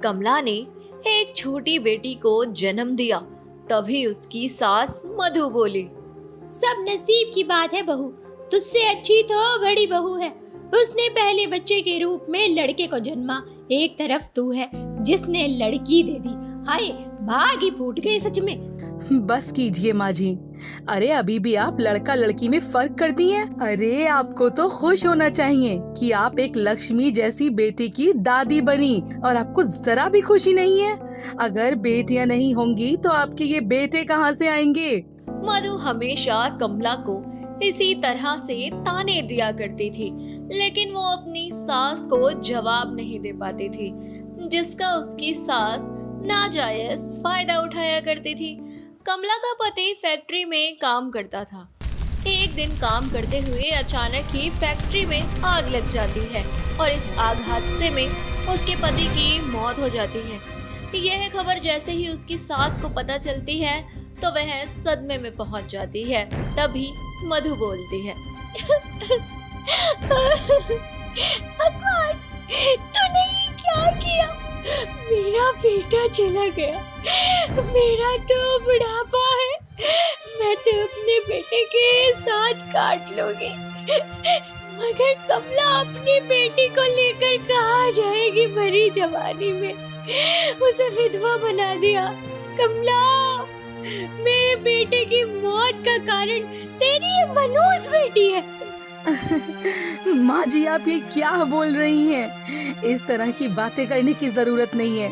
कमला ने एक छोटी बेटी को जन्म दिया। तभी उसकी सास मधु बोली, सब नसीब की बात है बहू, तुझसे अच्छी तो बड़ी बहू है। उसने पहले बच्चे के रूप में लड़के को जन्मा, एक तरफ तू है जिसने लड़की दे दी। हाय, भाग ही फूट गए सच में। बस कीजिए माँ जी। अरे अभी भी आप लड़का लड़की में फर्क करती हैं। अरे आपको तो खुश होना चाहिए कि आप एक लक्ष्मी जैसी बेटी की दादी बनी और आपको जरा भी खुशी नहीं है। अगर बेटियां नहीं होंगी तो आपके ये बेटे कहाँ से आएंगे? मधु हमेशा कमला को इसी तरह से ताने दिया करती थी, लेकिन वो अपनी सास को जवाब नहीं दे पाती थी, जिसका उसकी सास नाजायज फायदा उठाया करती थी। कमला का पति फैक्ट्री में काम करता था। एक दिन काम करते हुए अचानक ही फैक्ट्री में आग लग जाती है और इस आग हादसे में उसके पति की मौत हो जाती है। यह खबर जैसे ही उसकी सास को पता चलती है तो वह सदमे में पहुंच जाती है। तभी मधु बोलती है, भगवान, तूने ये क्या किया? मेरा बेटा चला गया, मेरा तो बुढ़ापा है, मैं तो अपने बेटे के साथ काट लूंगी। मगर कमला अपनी बेटी को लेकर कहाँ जाएगी भरी जवानी में? उसे विधवा बना दिया। कमला, मेरे बेटे की मौत का कारण तेरी ये मनहूस बेटी है। माँ जी, आप ये क्या बोल रही हैं? इस तरह की बातें करने की जरूरत नहीं है।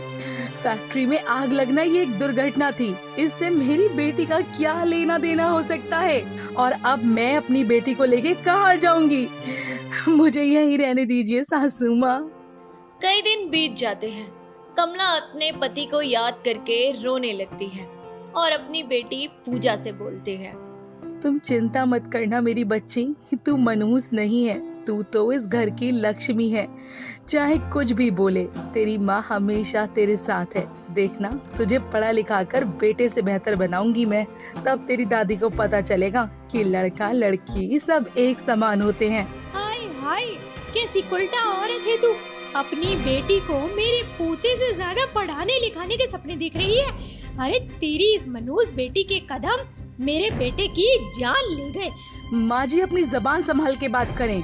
फैक्ट्री में आग लगना ये एक दुर्घटना थी, इससे मेरी बेटी का क्या लेना देना हो सकता है? और अब मैं अपनी बेटी को लेके कहाँ जाऊंगी? मुझे यहीं रहने दीजिए सासू माँ। कई दिन बीत जाते हैं। कमला अपने पति को याद करके रोने लगती है और अपनी बेटी पूजा से बोलती है, तुम चिंता मत करना मेरी बच्ची, तू मनहूस नहीं है, तू तो इस घर की लक्ष्मी है। चाहे कुछ भी बोले, तेरी माँ हमेशा तेरे साथ है। देखना, तुझे पढ़ा लिखा कर बेटे से बेहतर बनाऊंगी मैं। तब तेरी दादी को पता चलेगा कि लड़का लड़की सब एक समान होते हैं। हाय हाय, कैसी उल्टा औरत है तू। अपनी बेटी को मेरे पोते से ज्यादा पढ़ाने लिखाने के सपने देख रही है। अरे तेरी इस मनहूस बेटी के कदम मेरे बेटे की जान ले गए। माँ जी, अपनी जबान संभाल के बात करें।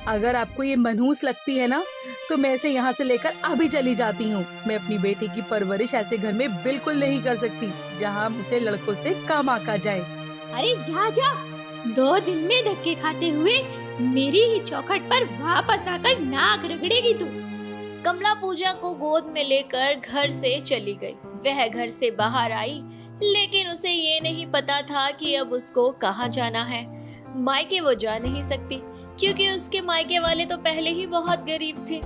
अगर आपको ये मनहूस लगती है ना, तो मैं इसे यहाँ से लेकर अभी चली जाती हूँ। मैं अपनी बेटी की परवरिश ऐसे घर में बिल्कुल नहीं कर सकती जहाँ उसे लड़कों से कम आका जाए। अरे जा जा, 2 दिन में धक्के खाते हुए मेरी ही चौखट पर वापस आकर नाक रगड़ेगी तू। कमला पूजा को गोद में लेकर घर से चली गई। वह घर से बाहर आई, लेकिन उसे ये नहीं पता था कि अब उसको कहाँ जाना है। मायके वो जा नहीं सकती, क्योंकि उसके मायके वाले तो पहले ही बहुत गरीब थे।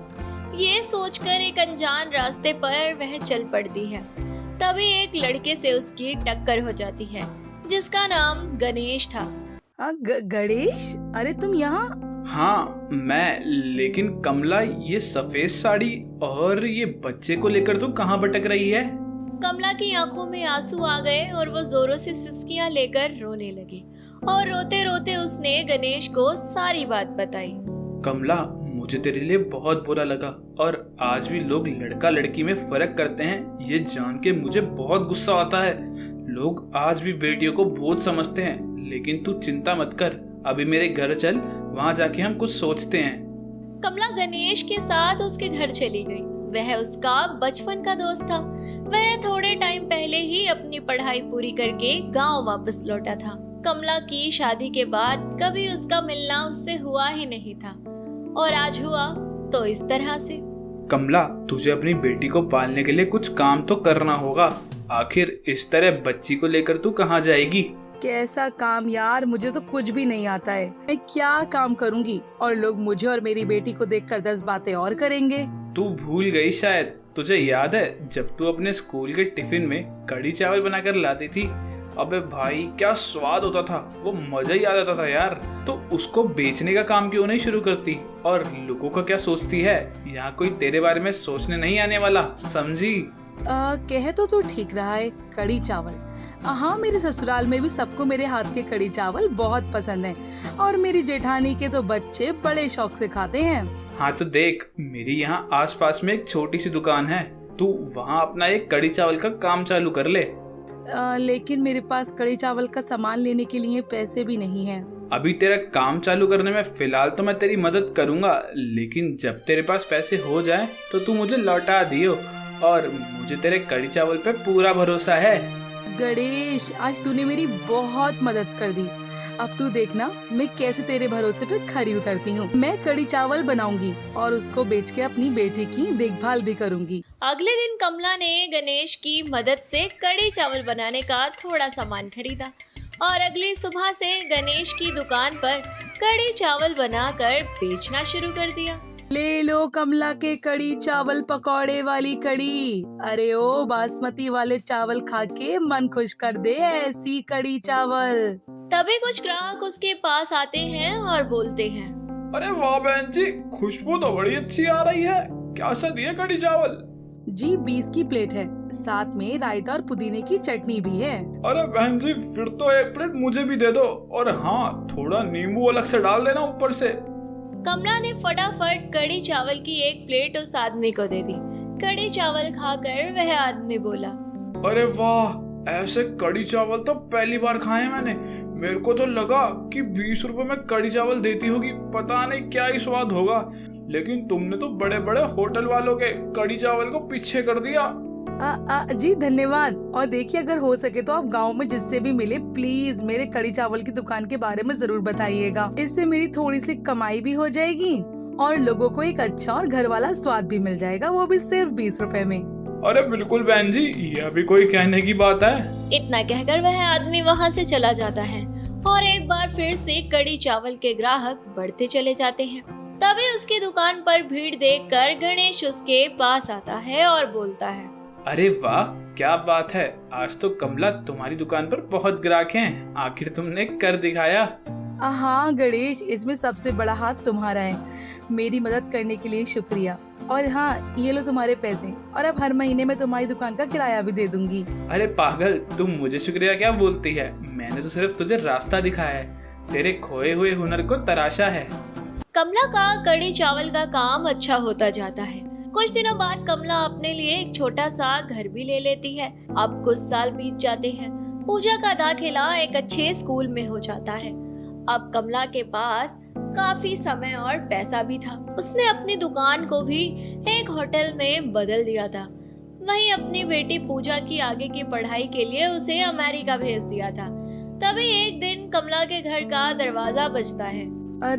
ये सोचकर एक अनजान रास्ते पर वह चल पड़ती है। तभी एक लड़के से उसकी टक्कर हो जाती है, जिसका नाम गणेश था। गणेश, अरे तुम यहाँ? हाँ मैं, लेकिन कमला, ये सफेद साड़ी और ये बच्चे को लेकर तो कहाँ भटक रही है? कमला की आंखों में आंसू आ गए और वो जोरों से सिसकियां लेकर रोने लगी और रोते रोते उसने गणेश को सारी बात बताई। कमला, मुझे तेरे लिए बहुत बुरा लगा और आज भी लोग लड़का लड़की में फर्क करते हैं, ये जान के मुझे बहुत गुस्सा आता है। लोग आज भी बेटियों को बोझ समझते हैं, लेकिन तू चिंता मत कर, अभी मेरे घर चल, वहाँ जाके हम कुछ सोचते हैं। कमला गणेश के साथ उसके घर चली गई। वह उसका बचपन का दोस्त था। वह थोड़े टाइम पहले ही अपनी पढ़ाई पूरी करके गांव वापस लौटा था। कमला की शादी के बाद कभी उसका मिलना उससे हुआ ही नहीं था, और आज हुआ तो इस तरह से। कमला, तुझे अपनी बेटी को पालने के लिए कुछ काम तो करना होगा। आखिर इस तरह बच्ची को लेकर तू कहाँ जाएगी? कैसा काम यार, मुझे तो कुछ भी नहीं आता है। मैं क्या काम करूंगी और लोग मुझे और मेरी बेटी को देखकर 10 बातें और करेंगे। तू भूल गई शायद। तुझे याद है जब तू अपने स्कूल के टिफिन में कढ़ी चावल बनाकर लाती थी? अबे भाई, क्या स्वाद होता था, वो मजा ही आ जाता था यार। तो उसको बेचने का काम क्यों नहीं शुरू करती? और लोगों का क्या सोचती है, यहाँ कोई तेरे बारे में सोचने नहीं आने वाला, समझी? कह तो तू ठीक रहा है, कढ़ी चावल। हाँ, मेरे ससुराल में भी सबको मेरे हाथ के कढ़ी चावल बहुत पसंद है और मेरी जेठानी के तो बच्चे बड़े शौक से खाते हैं। हाँ तो देख, मेरी यहाँ आसपास में एक छोटी सी दुकान है, तू वहाँ अपना एक कड़ी चावल का काम चालू कर ले। लेकिन मेरे पास कड़ी चावल का सामान लेने के लिए पैसे भी नहीं है। अभी तेरा काम चालू करने में फिलहाल तो मैं तेरी मदद करूंगा, लेकिन जब तेरे पास पैसे हो जाए तो तू मुझे लौटा दियो, और मुझे तेरे कड़ी चावल पे पूरा भरोसा है। गणेश, आज तूने मेरी बहुत मदद कर दी। अब तू देखना मैं कैसे तेरे भरोसे पे खरी उतरती हूँ। मैं कड़ी चावल बनाऊंगी और उसको बेच के अपनी बेटी की देखभाल भी करूंगी। अगले दिन कमला ने गणेश की मदद से कड़ी चावल बनाने का थोड़ा सामान खरीदा और अगली सुबह से गणेश की दुकान पर कड़ी चावल बनाकर बेचना शुरू कर दिया। ले लो कमला के कड़ी चावल पकौड़े वाली कड़ी। अरे ओ बासमती वाले चावल खा के मन खुश कर दे ऐसी कड़ी चावल। तभी कुछ ग्राहक उसके पास आते हैं और बोलते हैं, अरे वाह बहन जी, खुशबू तो बड़ी अच्छी आ रही है। क्या सा दिए कड़ी चावल? जी 20 की प्लेट है, साथ में रायता और पुदीने की चटनी भी है। अरे बहन जी, फिर तो एक प्लेट मुझे भी दे दो, और हाँ, थोड़ा नींबू अलग से डाल देना ऊपर से। कमला ने फटाफट कड़ी चावल की एक प्लेट उस आदमी को दे दी। कड़ी चावल खाकर वह आदमी बोला, अरे वाह, ऐसे कड़ी चावल तो पहली बार खाए मैंने। मेरे को तो लगा कि 20 रुपए में कड़ी चावल देती होगी, पता नहीं क्या ही स्वाद होगा, लेकिन तुमने तो बड़े बड़े होटल वालों के कड़ी चावल को पीछे कर दिया। जी धन्यवाद। और देखिए, अगर हो सके तो आप गांव में जिससे भी मिले प्लीज मेरे कड़ी चावल की दुकान के बारे में जरूर बताइएगा। इससे मेरी थोड़ी सी कमाई भी हो जाएगी और लोगों को एक अच्छा और घर वाला स्वाद भी मिल जाएगा, वो भी सिर्फ 20 रुपए में। अरे बिल्कुल बहन जी, यह भी कोई कहने की बात है। इतना कहकर वह आदमी वहाँ से चला जाता है और एक बार फिर से कड़ी चावल के ग्राहक बढ़ते चले जाते हैं। तभी उसकी दुकान पर भीड़ देखकर गणेश उसके पास आता है और बोलता है, अरे वाह, क्या बात है, आज तो कमला तुम्हारी दुकान पर बहुत ग्राहक हैं। आखिर तुमने कर दिखाया। हाँ गणेश, इसमें सबसे बड़ा हाथ तुम्हारा है। मेरी मदद करने के लिए शुक्रिया। और हाँ, ये लो तुम्हारे पैसे, और अब हर महीने में तुम्हारी दुकान का किराया भी दे दूंगी। अरे पागल, तुम मुझे शुक्रिया क्या बोलती है? मैंने तो सिर्फ तुझे रास्ता दिखाया है, तेरे खोए हुए हुनर को तराशा है। कमला का कड़ी चावल का काम अच्छा होता जाता है। कुछ दिनों बाद कमला अपने लिए एक छोटा सा घर भी ले लेती है। अब कुछ साल बीत जाते हैं। पूजा का दाखिला एक अच्छे स्कूल में हो जाता है। अब कमला के पास काफी समय और पैसा भी था। उसने अपनी दुकान को भी एक होटल में बदल दिया था। वहीं अपनी बेटी पूजा की आगे की पढ़ाई के लिए उसे अमेरिका भेज दिया था। तभी एक दिन कमला के घर का दरवाजा बजता है।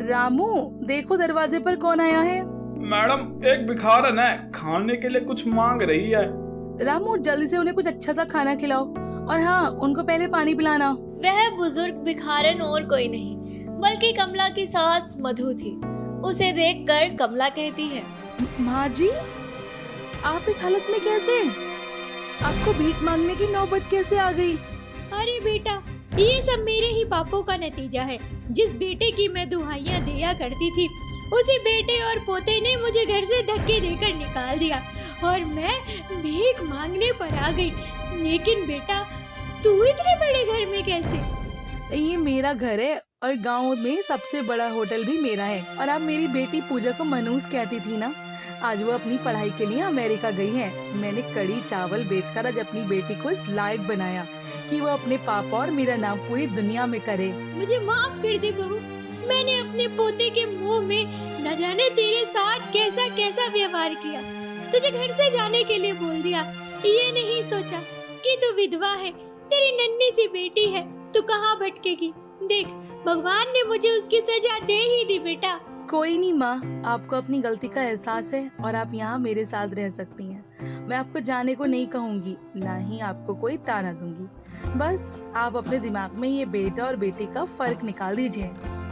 रामू, देखो दरवाजे पर कौन आया है। मैडम, एक भिखारन है, खाने के लिए कुछ मांग रही है। रामू, जल्दी से उन्हें कुछ अच्छा सा खाना खिलाओ, और हाँ, उनको पहले पानी पिलाना। वह बुजुर्ग भिखारन और कोई नहीं बल्कि कमला की सास मधु थी। उसे देखकर कमला कहती है, माँ जी, आप इस हालत में कैसे? आपको भीख मांगने की नौबत कैसे आ गई? अरे बेटा, ये सब मेरे ही पापों का नतीजा है। जिस बेटे की मैं दुहाइयाँ दिया करती थी, उसी बेटे और पोते ने मुझे घर से धक्के देकर निकाल दिया और मैं भीख मांगने पर आ गई। लेकिन बेटा, तू इतने बड़े घर में कैसे? ये मेरा घर है और गांव में सबसे बड़ा होटल भी मेरा है। और आप मेरी बेटी पूजा को मनूस कहती थी ना, आज वो अपनी पढ़ाई के लिए अमेरिका गई है। मैंने कड़ी चावल बेचकर आज अपनी बेटी को इस लायक बनाया कि वो अपने पापा और मेरा नाम पूरी दुनिया में करे। मुझे माफ कर दे बहू, मैंने अपने पोते के मुंह में न जाने तेरे साथ कैसा कैसा व्यवहार किया। तुझे घर से जाने के लिए बोल दिया। ये नहीं सोचा कि तू विधवा है, तेरी नन्ही सी बेटी है, तू कहाँ भटकेगी। देख, भगवान ने मुझे उसकी सजा दे ही दी बेटा। कोई नहीं माँ, आपको अपनी गलती का एहसास है और आप यहाँ मेरे साथ रह सकती हैं। मैं आपको जाने को नहीं कहूँगी, ना ही आपको कोई ताना दूंगी। बस आप अपने दिमाग में ये बेटा और बेटी का फर्क निकाल दीजिए।